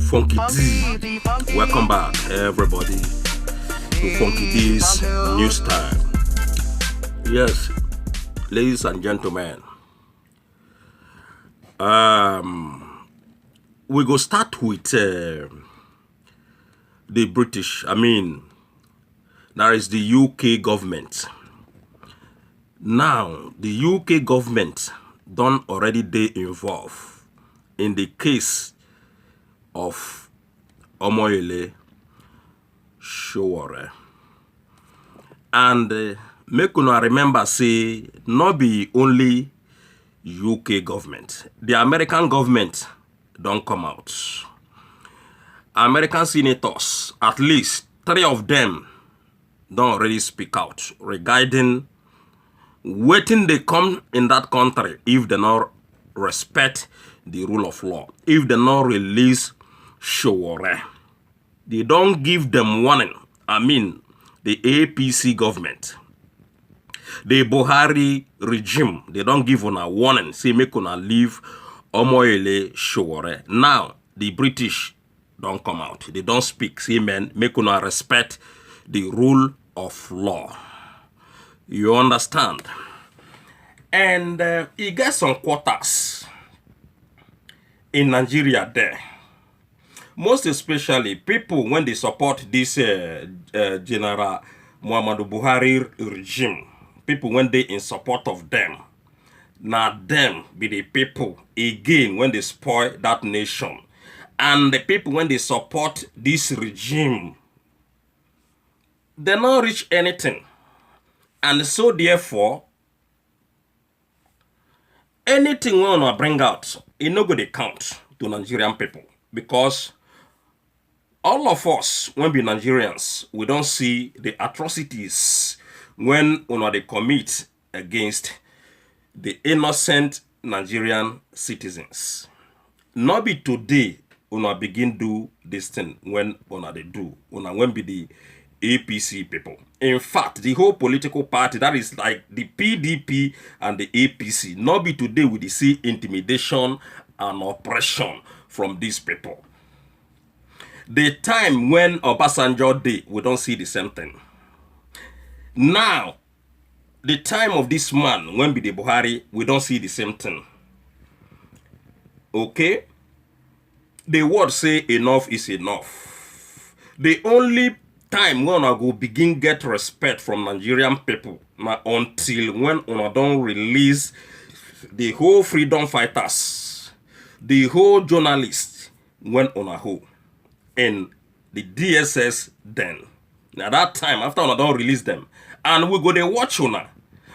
Funky D. Welcome back, everybody, to Funky D's news time. Yes, ladies and gentlemen, we go start with the British. There is the UK government. Now, the UK government don't already they involved in the case of Omoyele Sowore. And make una remember, say, not be only UK government. The American government don't come out. American senators, at least 3 of them, don't already speak out regarding waiting they come in that country if they not respect the rule of law, if they not release Sowore. They don't give them warning. The APC government, the Buhari regime, they don't give una warning, say make una leave Omoyele Sowore. Now, the British don't come out. They don't speak. Say, man, make una respect the rule of law. You understand? And he gets some quarters in Nigeria there. Most especially people when they support this General Muhammadu Buhari regime. People when they in support of them. Now them be the people again when they spoil that nation. And the people when they support this regime, they not reach anything. And so therefore, anything we want to bring out, it no go dey count to Nigerian people. Because all of us, when we Nigerians, we don't see the atrocities when they commit against the innocent Nigerian citizens. Not be today begin do this thing when they do. When be the APC people. In fact, the whole political party, that is like the PDP and the APC, not be today we see intimidation and oppression from these people. The time when Obasanjo day, we don't see the same thing. Now, the time of this man, when be the Buhari, we don't see the same thing. Okay? The word say enough is enough. The only time when I go begin get respect from Nigerian people now until when I don't release the whole freedom fighters, the whole journalists, when I hold in the DSS then. Now that time after I don't release them, and we go they watch una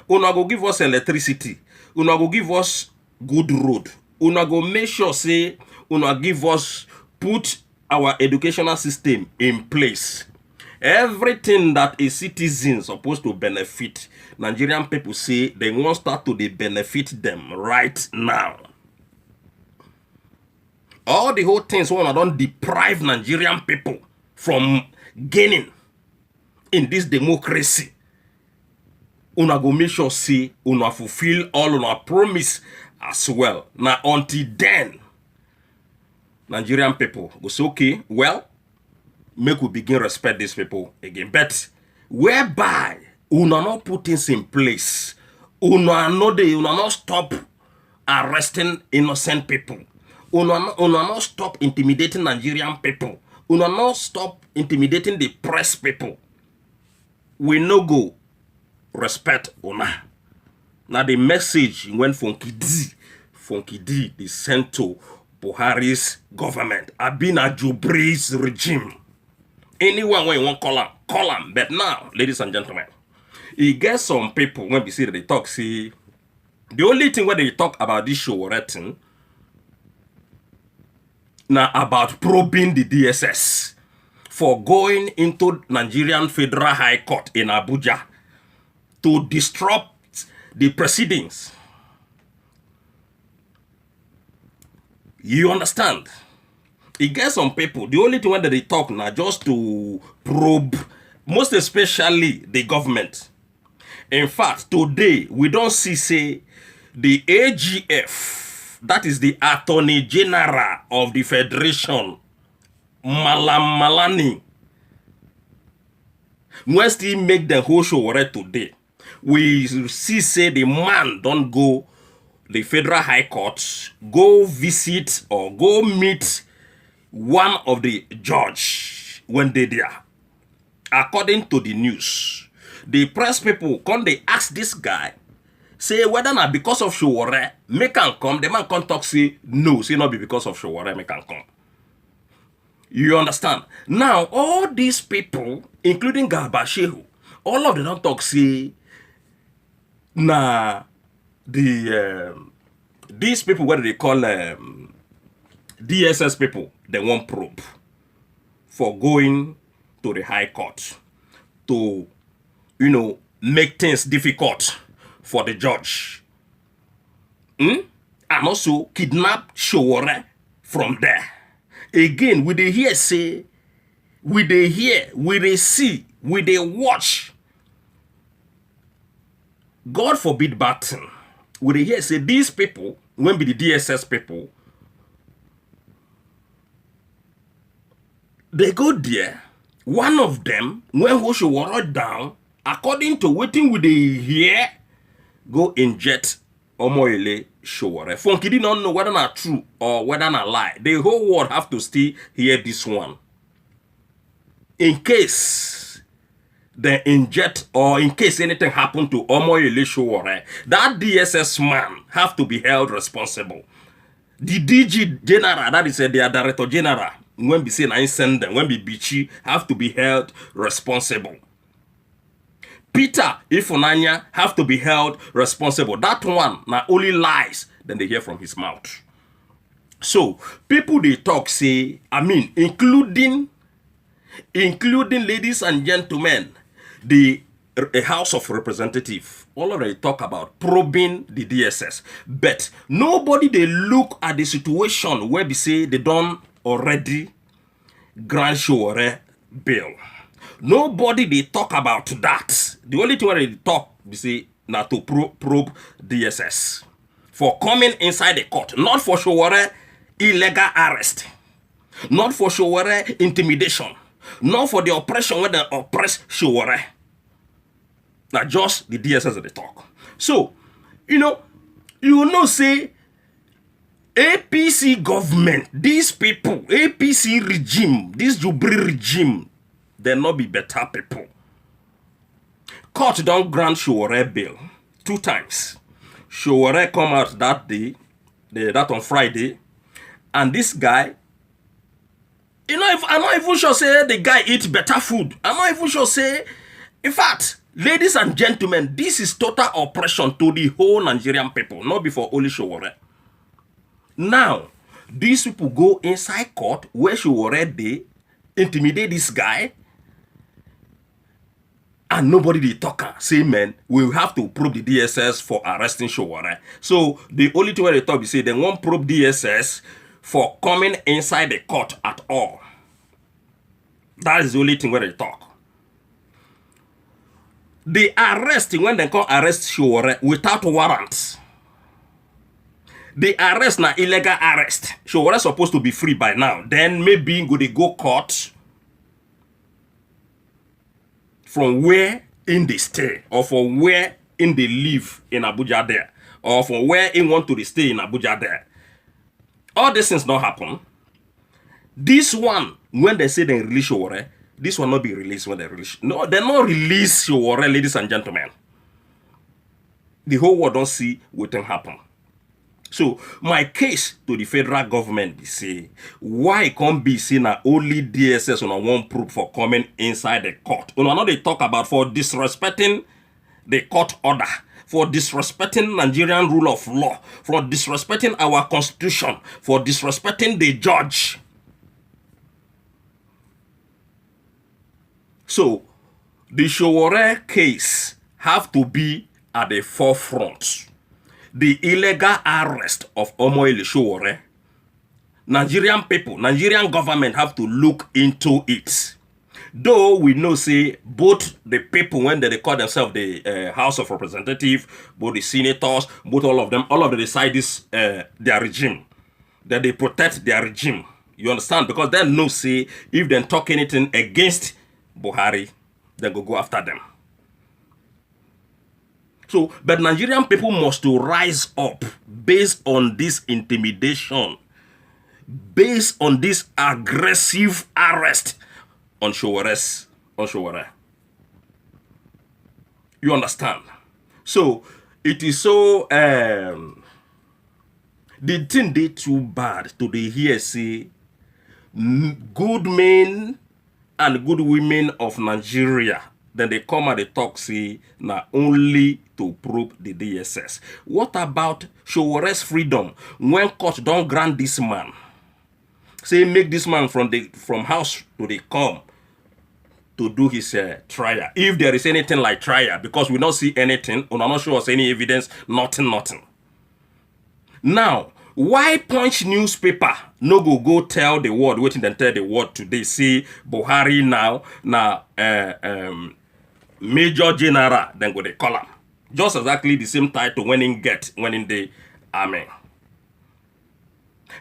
go give us electricity, una go give us good road, una go make sure say una give us put our educational system in place. Everything that a citizen supposed to benefit, Nigerian people say they won't start to benefit them right now. All the whole things when I don't deprive Nigerian people from gaining in this democracy. Una go make sure say una fulfill all una promise as well. Now until then, Nigerian people go say, okay, well, make we begin respect these people again. But whereby una not put things in place, una not stop arresting innocent people, una not stop intimidating Nigerian people, una not stop intimidating the press people, we no go respect una. Now the message when Funky D is sent to Buhari's government, Abina Jubri's regime. Anyone when you want call them. But now, ladies and gentlemen, you get some people when we see that they talk, see, the only thing when they talk about this Sowore thing, now about probing the DSS for going into Nigerian Federal High Court in Abuja to disrupt the proceedings. You understand? It gets some people, the only thing when they talk now just to probe, most especially the government. In fact, today, we don't see, say, the AGF, that is the Attorney General of the Federation, Malani. When still make the whole show right today, we see say the man don't go the Federal High Court, go visit or go meet one of the judge when they there. According to the news, the press people come, they ask this guy, say whether not because of Sowore, make him come. The man come talk, say no, say not be because of Sowore, make him come. You understand? Now, all these people, including Garbashehu, all of them don't talk, say, nah, these people, what do they call DSS people, they want probe for going to the High Court to, you know, make things difficult for the judge. And also kidnap Sowore from there. Again, we dey hear say, we dey hear, we dey see, we dey watch. God forbid bad thing. We dey hear say these people, when be the DSS people, they go there. One of them, when Sowore down, according to wetin we dey hear, go inject Omoyele Sowore. Funky did not know whether not true or whether not lie. The whole world have to still hear this one. In case they inject or in case anything happen to Omoyele Sowore, that DSS man have to be held responsible. The DG General, that is their Director General, when be saying I send them, when be Bichi, have to be held responsible. Peter Ifunanya have to be held responsible. That one, now only lies, then they hear from his mouth. So, people they talk say, I mean, including ladies and gentlemen, the House of Representatives, all of them talk about probing the DSS. But nobody they look at the situation where they say they done already grant Sowore bail. Nobody they talk about that. The only thing where they talk, they say, now to probe DSS for coming inside the court, not for Sowore illegal arrest, not for Sowore intimidation, not for the oppression when they oppress Sowore. Now just the DSS that they talk. So, you know, say APC government, these people, APC regime, this Jubri regime, they not be better people. Court don't grant Sowore bail 2 times. Sowore come out that day, that on Friday, and this guy, I'm not even sure say the guy eat better food. I'm not even sure say, in fact, ladies and gentlemen, this is total oppression to the whole Nigerian people, not before only Sowore. Now, these people go inside court where Sowore they intimidate this guy, and nobody they talk. Say, man, we have to probe the DSS for arresting Sowore. So the only thing where they talk is say they won't probe DSS for coming inside the court at all. That is the only thing where they talk. The arrest, when they come arrest Sowore without warrants. The arrest na illegal arrest. Sowore supposed to be free by now. Then maybe go they go court from where in they stay, or from where in they live in Abuja there, or from where in want to stay in Abuja there. All these things don't happen. This one, when they say they release Sowore, this will not be released when they release. No, they not release Sowore, ladies and gentlemen. The whole world don't see what can happen. So, my case to the federal government is say, why can't be seen only DSS on one proof for coming inside the court? Now they talk about for disrespecting the court order, for disrespecting Nigerian rule of law, for disrespecting our constitution, for disrespecting the judge. So, the Sowore case have to be at the forefront. The illegal arrest of Omoyele Sowore, Nigerian people, Nigerian government have to look into it. Though we know, say, both the people, when they call themselves the House of Representatives, both the senators, both all of them decide this, their regime, that they protect their regime. You understand? Because they know, say, if they talk anything against Buhari, they go after them. So, but Nigerian people must to rise up based on this intimidation, based on this aggressive arrest on Sowore. You understand? So, it is so, the thing they too bad to the hear say, good men and good women of Nigeria, then they come and they talk, say, now only to probe the DSS. What about Sowore's freedom when court don't grant this man? Say, make this man from house to the come to do his trial. If there is anything like trial, because we don't see anything, or not show us any evidence, nothing. Now, why Punch newspaper no go tell the world, waiting then tell the world today, see Buhari now, Major General, then go they call him. Just exactly the same title when in the army.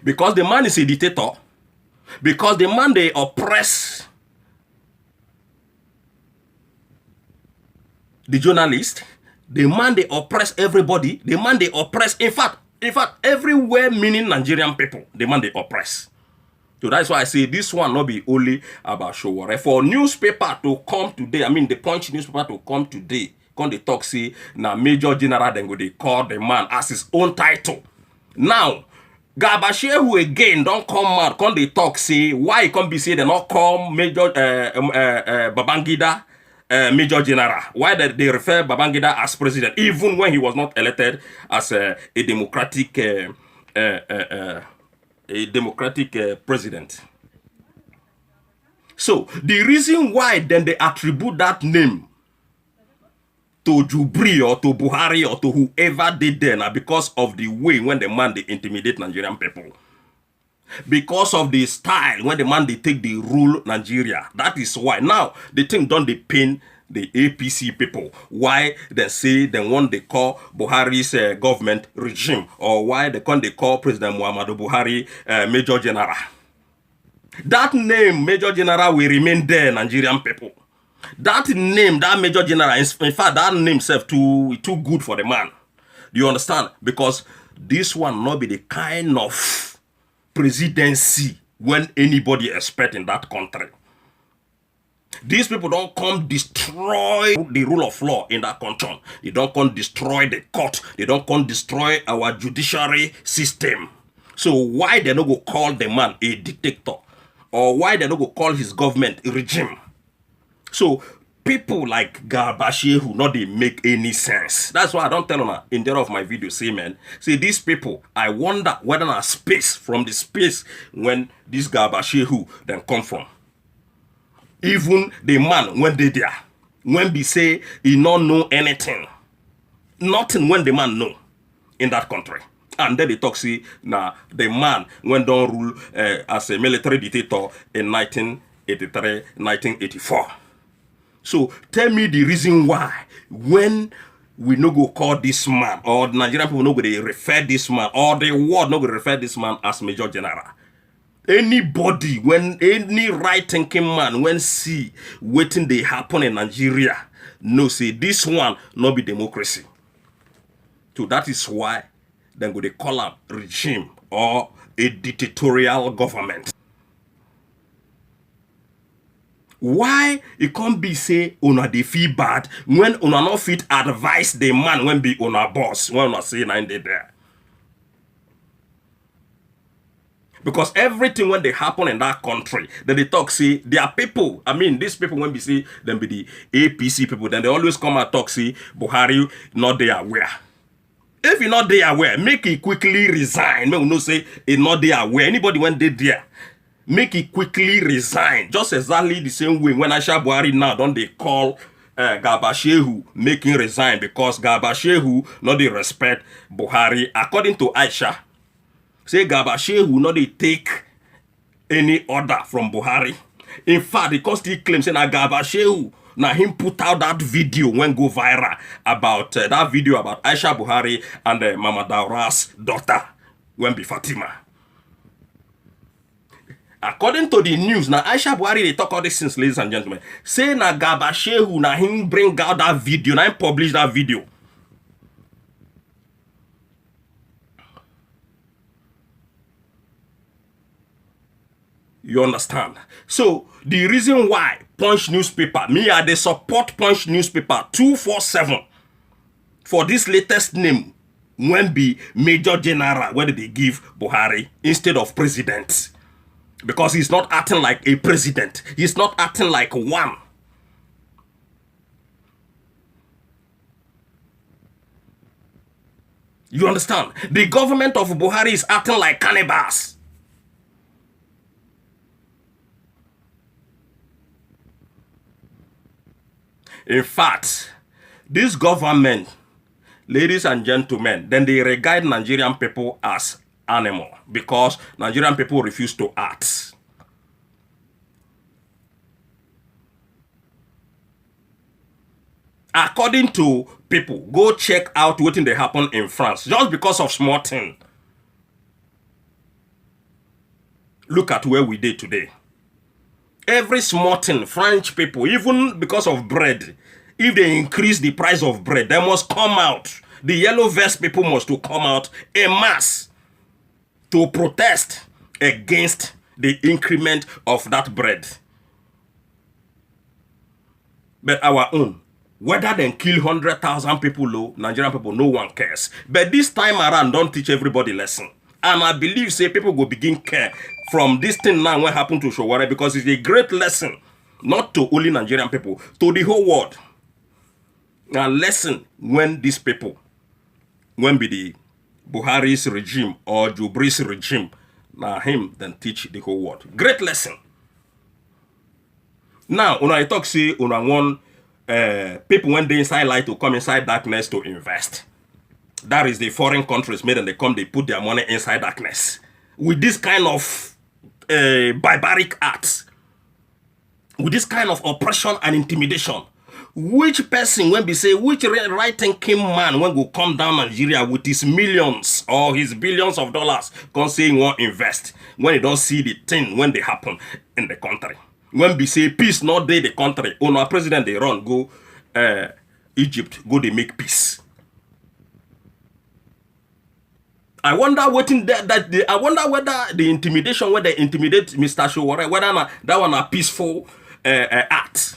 Because the man is a dictator, because the man they oppress the journalist, the man they oppress everybody, the man they oppress, in fact, everywhere meaning Nigerian people, the man they oppress. So that's why I say this one not be only about Sowore. For newspaper to come today, I mean the Punch newspaper to come today, come they talk say, now Major General then go they call the man as his own title. Now, Gabashehu again don't come out, come they talk say, why come be say they not call Major Babangida Major General? Why did they refer Babangida as president, even when he was not elected as a democratic president? So the reason why then they attribute that name to Jubri or to Buhari or to whoever did then are because of the way when the man they intimidate Nigerian people. Because of the style when the man they take the rule Nigeria. That is why now the thing don't they pain the APC people. Why they say they want they call Buhari's government regime, or why they call President Muhammadu Buhari Major General. That name Major General will remain there, Nigerian people. That name, that Major General, in fact, that name itself too good for the man. Do you understand? Because this one not be the kind of presidency when anybody expect in that country. These people don't come destroy the rule of law in that country. They don't come destroy the court. They don't come destroy our judiciary system. So why they don't go call the man a dictator? Or why they don't go call his government a regime? So people like Gabashehu not they make any sense. That's why I don't tell them in there of my video, say man, see these people, I wonder whether a space from the space when this Gabashehu then come from. Even the man when they there, when they say he not know anything, nothing when the man know in that country. And then they talk see now the man when don't rule as a military dictator in 1983, 1984. So tell me the reason why when we no go call this man, or the Nigerian people no go they refer this man, or the world no go refer this man as Major General. Anybody, when any right thinking man when see waiting they happen in Nigeria, no say this one not be democracy. So that is why then go they call up regime or a dictatorial government. Why it can't be say una dey feel bad when una not fit advise the man when be una boss when una say nine day there? Because everything when they happen in that country, then they talk say there are people. I mean, these people when we see them be the APC people, then they always come and talk say Buhari not they aware. If you not they aware, make it quickly resign. Make no say it not they aware. Anybody when they there, make it quickly resign. Just exactly the same way when Aisha Buhari now don't they call Gabashehu making resign because Gabashehu not they respect Buhari. According to Aisha, say Gabashehu not they take any order from Buhari. In fact, the still claims that Gabashehu now him put out that video when go viral about that video about Aisha Buhari and Mama Daura's daughter when be Fatima. According to the news, now Aisha Buhari, they talk all these things, ladies and gentlemen. Say na Garba Shehu, na him bring out that video, na him publish that video. You understand? So, the reason why Punch newspaper, me I they support Punch newspaper 247 for this latest name, when be Major General, whether they give Buhari instead of president. Because he's not acting like a president. He's not acting like one. You understand? The government of Buhari is acting like cannibals. In fact, this government, ladies and gentlemen, then they regard Nigerian people as animal because Nigerian people refuse to act. According to people, go check out what they happen in France just because of small thing. Look at where we did today. Every small thing, French people, even because of bread, if they increase the price of bread, they must come out. The yellow vest people must to come out en masse to protest against the increment of that bread. But our own, whether they kill 100,000 people, Nigerian people, no one cares. But this time around, don't teach everybody lesson. And I believe, say, people will begin care from this thing now what happened to Sowore, because it's a great lesson, not to only Nigerian people, to the whole world. A lesson when these people, when be the Buhari's regime or Jubri's regime, now him then teach the whole world. Great lesson. Now, when I talk, see, when I want people when they inside light to come inside darkness to invest. That is the foreign countries made and they come, they put their money inside darkness. With this kind of barbaric acts, with this kind of oppression and intimidation, which person, when we say, which right-thinking man when go come down Nigeria with his millions or his billions of dollars, come say he won't invest, when he don't see the thing when they happen in the country. When we say peace not there the country, on our president they run, go Egypt, go they make peace. I wonder what in that I wonder whether the intimidation, whether they intimidate Mr. Sowore, whether that one a peaceful act,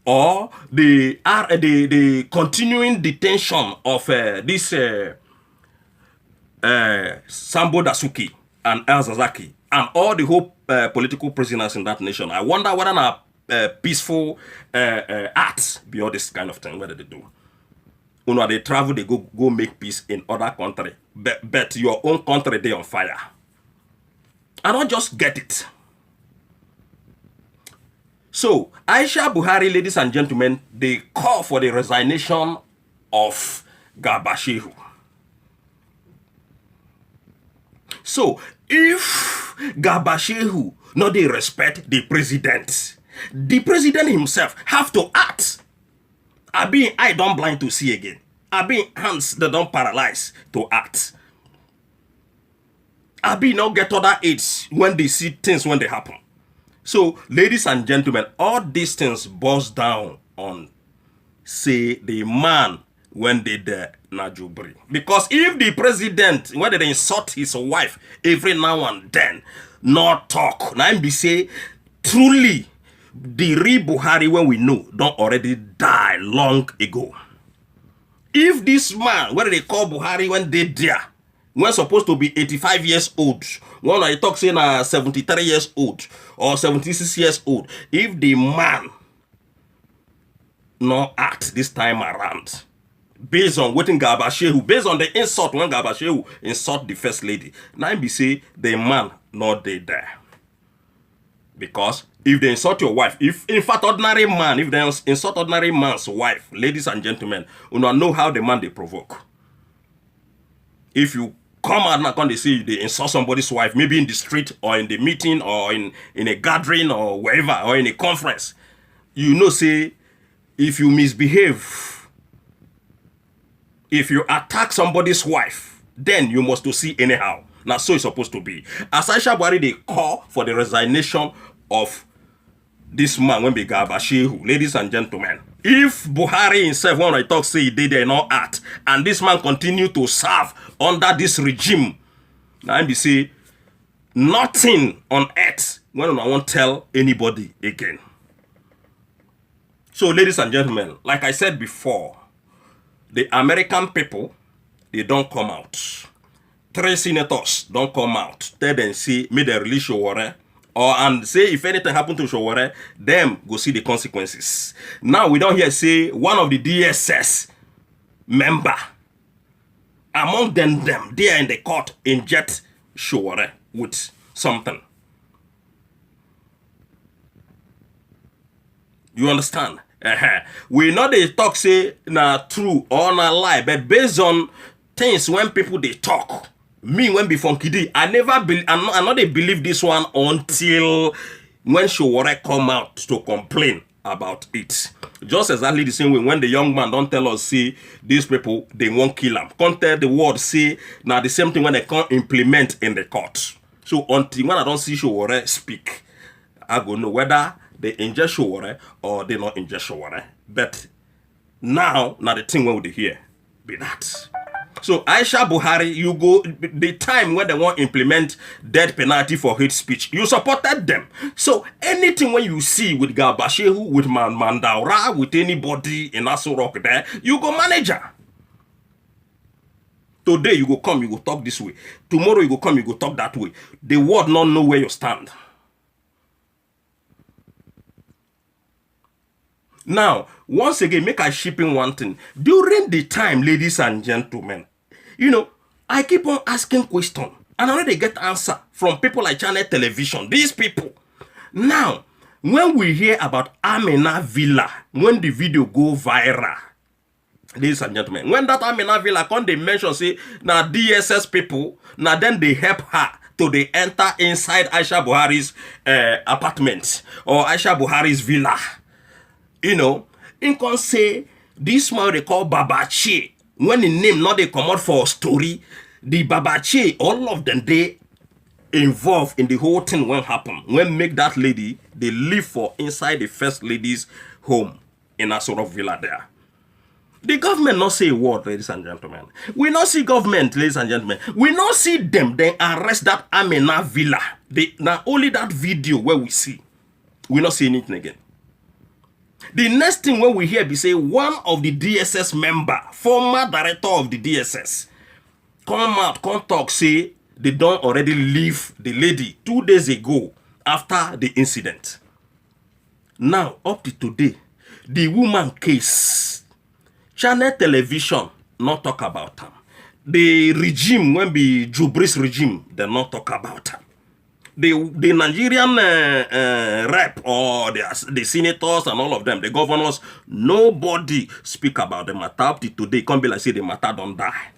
or the continuing detention of this Sambo Dasuki and El Zazaki and all the whole political prisoners in that nation. I wonder whether a peaceful acts beyond this kind of thing, whether they do. You know, they travel, they go make peace in other country. But your own country, they on fire. I don't just get it. So, Aisha Buhari, ladies and gentlemen, they call for the resignation of Garba Shehu. So, if Garba Shehu not they respect the president himself have to act. I be eye don't blind to see again. I be hands that don't paralyze to act. I be not get other aids when they see things when they happen. So, ladies and gentlemen, all these things boils down on, say, the man when they there Najubri. Because if the president, when they insult his wife every now and then, not talk, now be say, truly, the real Buhari, when we know, don't already die long ago. If this man, what they call Buhari when they there, when supposed to be 85 years old, when I talk saying 73 years old or 76 years old, if the man not act this time around, based on what in Garba Shehu, based on the insult when Garba Shehu insult the first lady, now be say the man not there. Because if they insult your wife, if in fact ordinary man, if they insult ordinary man's wife, ladies and gentlemen, you know how the man they provoke. If you come out and they see they insult somebody's wife, maybe in the street or in the meeting or in a gathering or wherever or in a conference, you know, say, if you misbehave, if you attack somebody's wife, then you must to see anyhow. Now, so it's supposed to be. As Aisha Buhari, they call for the resignation of this man when we got Bashiru. Ladies and gentlemen, if Buhari himself, when I talk, say he did there no act, and this man continue to serve under this regime, now be say nothing on earth when I won't tell anybody again. So, ladies and gentlemen, like I said before, the American people, they don't come out. 3 senators don't come out. Tell them, say, may they release Sowore, or and say if anything happen to Sowore, them go see the consequences. Now we don't hear say one of the DSS member among them they are in the court inject Sowore with something. You understand? We know they talk say na true or na lie, but based on things when people they talk. Me when be from Kidi, I not they believe this one until when Sowore come out to complain about it. Just exactly the same way when the young man don't tell us see these people they won't kill him. Can't tell the word say now the same thing when they can't implement in the court. So until when I don't see Sowore speak, I go know whether they inject Sowore or they not inject Sowore. But now the thing when we hear be that. So Aisha Buhari, you go the time when they want to implement death penalty for hate speech, you supported them. So anything when you see with Gabashehu, with Mandaura, with anybody in Aso Rock there, you go manager. Today you go come, you go talk this way. Tomorrow you go come, you go talk that way. The world not know where you stand. Now, once again, make I ship in one thing. During the time, ladies and gentlemen, you know, I keep on asking questions. And I know they get answer from people like Channel Television. These people. Now, when we hear about Amina Villa, when the video go viral, ladies and gentlemen, when that Amina Villa come, they mention, say, now DSS people, now then they help her to they enter inside Aisha Buhari's apartment or Aisha Buhari's villa. You know, in can say this man they call Babache. When the name not they come out for a story, the Babache, all of them they involved in the whole thing when happen. When make that lady they live for inside the first lady's home in a sort of villa there. The government not say a word, ladies and gentlemen. We not see government, ladies and gentlemen. We not see them then arrest that Amina Villa. Now only that video where we see. We not see anything again. The next thing when we hear be say one of the DSS member, former director of the DSS, come out, come talk, say they don't already leave the lady 2 days ago after the incident. Now, up to today, the woman case, Channel Television not talk about them. The regime, when be Jubri's regime, they not talk about them. The Nigerian rep or the senators and all of them, the governors, nobody speak about the matter up to today. It can't be like say the matter don't die.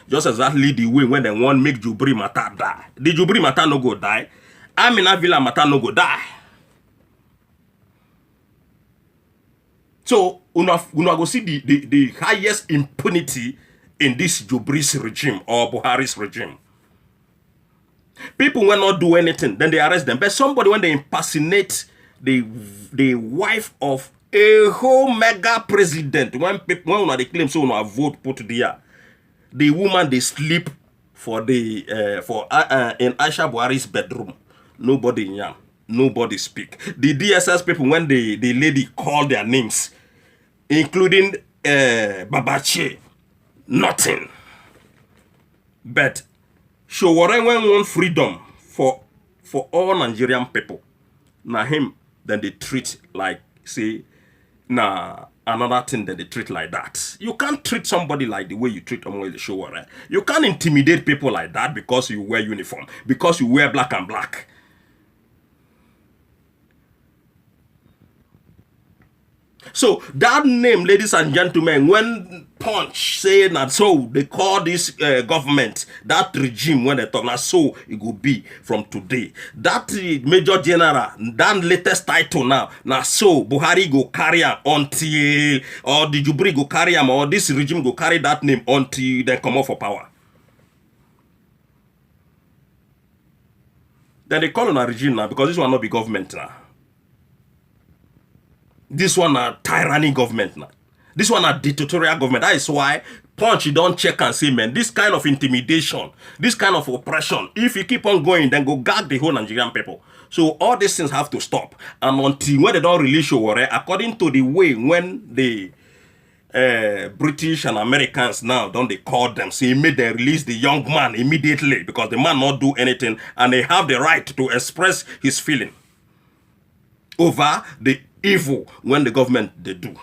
Just exactly the way when they want make Jubri matter die. The Jubri matter no go die. Amina Villa matter no go die. So una go see the highest impunity in this Jubri's regime or Buhari's regime. People will not do anything, then they arrest them. But somebody, when they impersonate the wife of a whole mega president, when they claim so vote put there, the woman they sleep for in Aisha Buhari's bedroom. Nobody in yam, nobody speak. The DSS people, when the lady call their names, including Babache, nothing. But Sowore when want freedom for all Nigerian people. Now him, then they treat like, say, another thing that they treat like that. You can't treat somebody like the way you treat Omoyele Sowore. You can't intimidate people like that because you wear uniform, because you wear black and black. So that name, ladies and gentlemen, when Punch say that so they call this government, that regime when they talk now so it will be from today. That Major General, that latest title now so Buhari go carry am until or the Jubri go carry am or this regime go carry that name until they come out for power. Then they call on a regime now because this one not be government now. This one a tyranny government now. This one a dictatorial government. That is why Punch, you don't check and say, man, this kind of intimidation, this kind of oppression, if you keep on going, then go gag the whole Nigerian people. So all these things have to stop. And until when they don't release Sowore, according to the way when the British and Americans now, don't they call them, say, made them release the young man immediately because the man not do anything and they have the right to express his feeling over the evil when the government they do.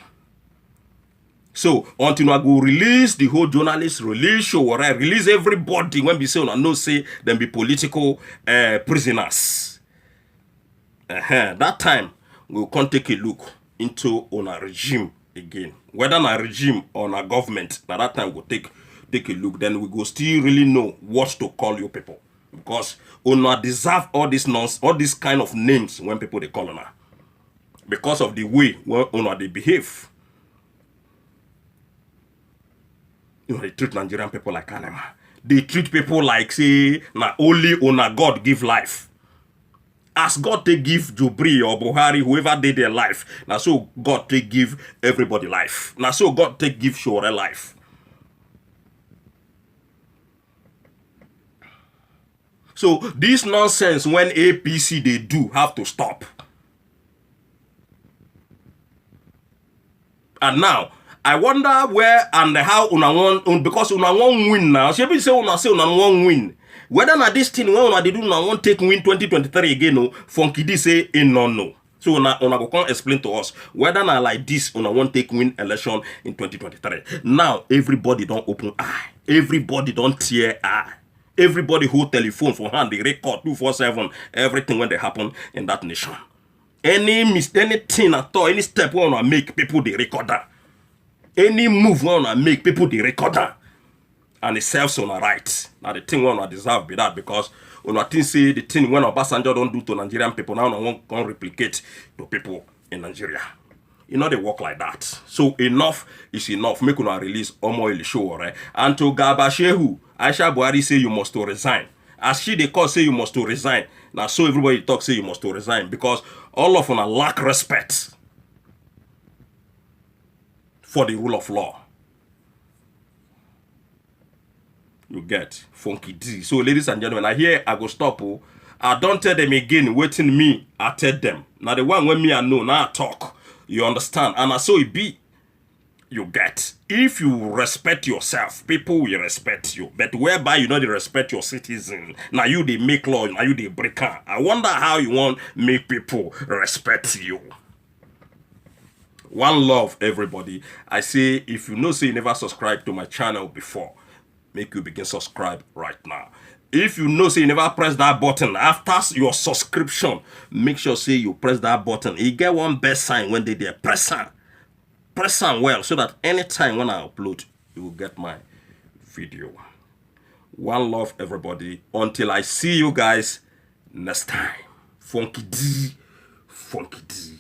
So until I go release the whole journalists, release Sowore, release everybody when we say no say them be political prisoners. That time we'll come take a look into on a regime again. Whether on a regime or on a government, by that time we'll take a look. Then we go still really know what to call you people. Because una deserve all this nonsense, all these kind of names when people they call una. Because of the way when una they behave. You know, they treat Nigerian people like animal. They treat people like, say, na only una God give life. As God they give Jubri or Buhari, whoever did their life, now so God they give everybody life. Now so God they give Sowore life. So this nonsense when APC they do have to stop. And now, I wonder where and how una want, because una want win now. She be say una want win. Whether na this thing when una they do una want take win 2023 again, no, Funky D say no. So una go come explain to us whether na like this una want take win election in 2023. Now everybody don't open eye. Everybody don't tear eye. Everybody hold telephone for hand, they record 247 everything when they happen in that nation. Anything at all, any step we wanna make, people they record that. Any move we wanna make, people they record that. And it serves on a right. Now the thing we wanna deserve be that because when I think say the thing when Obasanjo don't do to Nigerian people, now I won't replicate to people in Nigeria. You know they work like that. So enough is enough. Make una release Omoyele Sowore. And to Garba Shehu, Aisha Buhari say you must to resign. As she they call say you must to resign. Now so everybody talk say you must to resign because all of una lack respect for the rule of law. You get Funky D. So ladies and gentlemen, I go stop. I don't tell them again, waiting me, I tell them. Now the one when me I know, now I talk. You understand? And I so it be. You get. If you respect yourself, people will respect you. But whereby you know they respect your citizen, now you they make law, now you they break out. I wonder how you want make people respect you. One love, everybody. I say, if you know say you never subscribed to my channel before, make you begin subscribe right now. If you know say you never press that button after your subscription, make sure say you press that button. You get one best sign when they there. Press on well so that anytime when I upload, you will get my video. One love, everybody. Until I see you guys next time. Funky D. Funky D.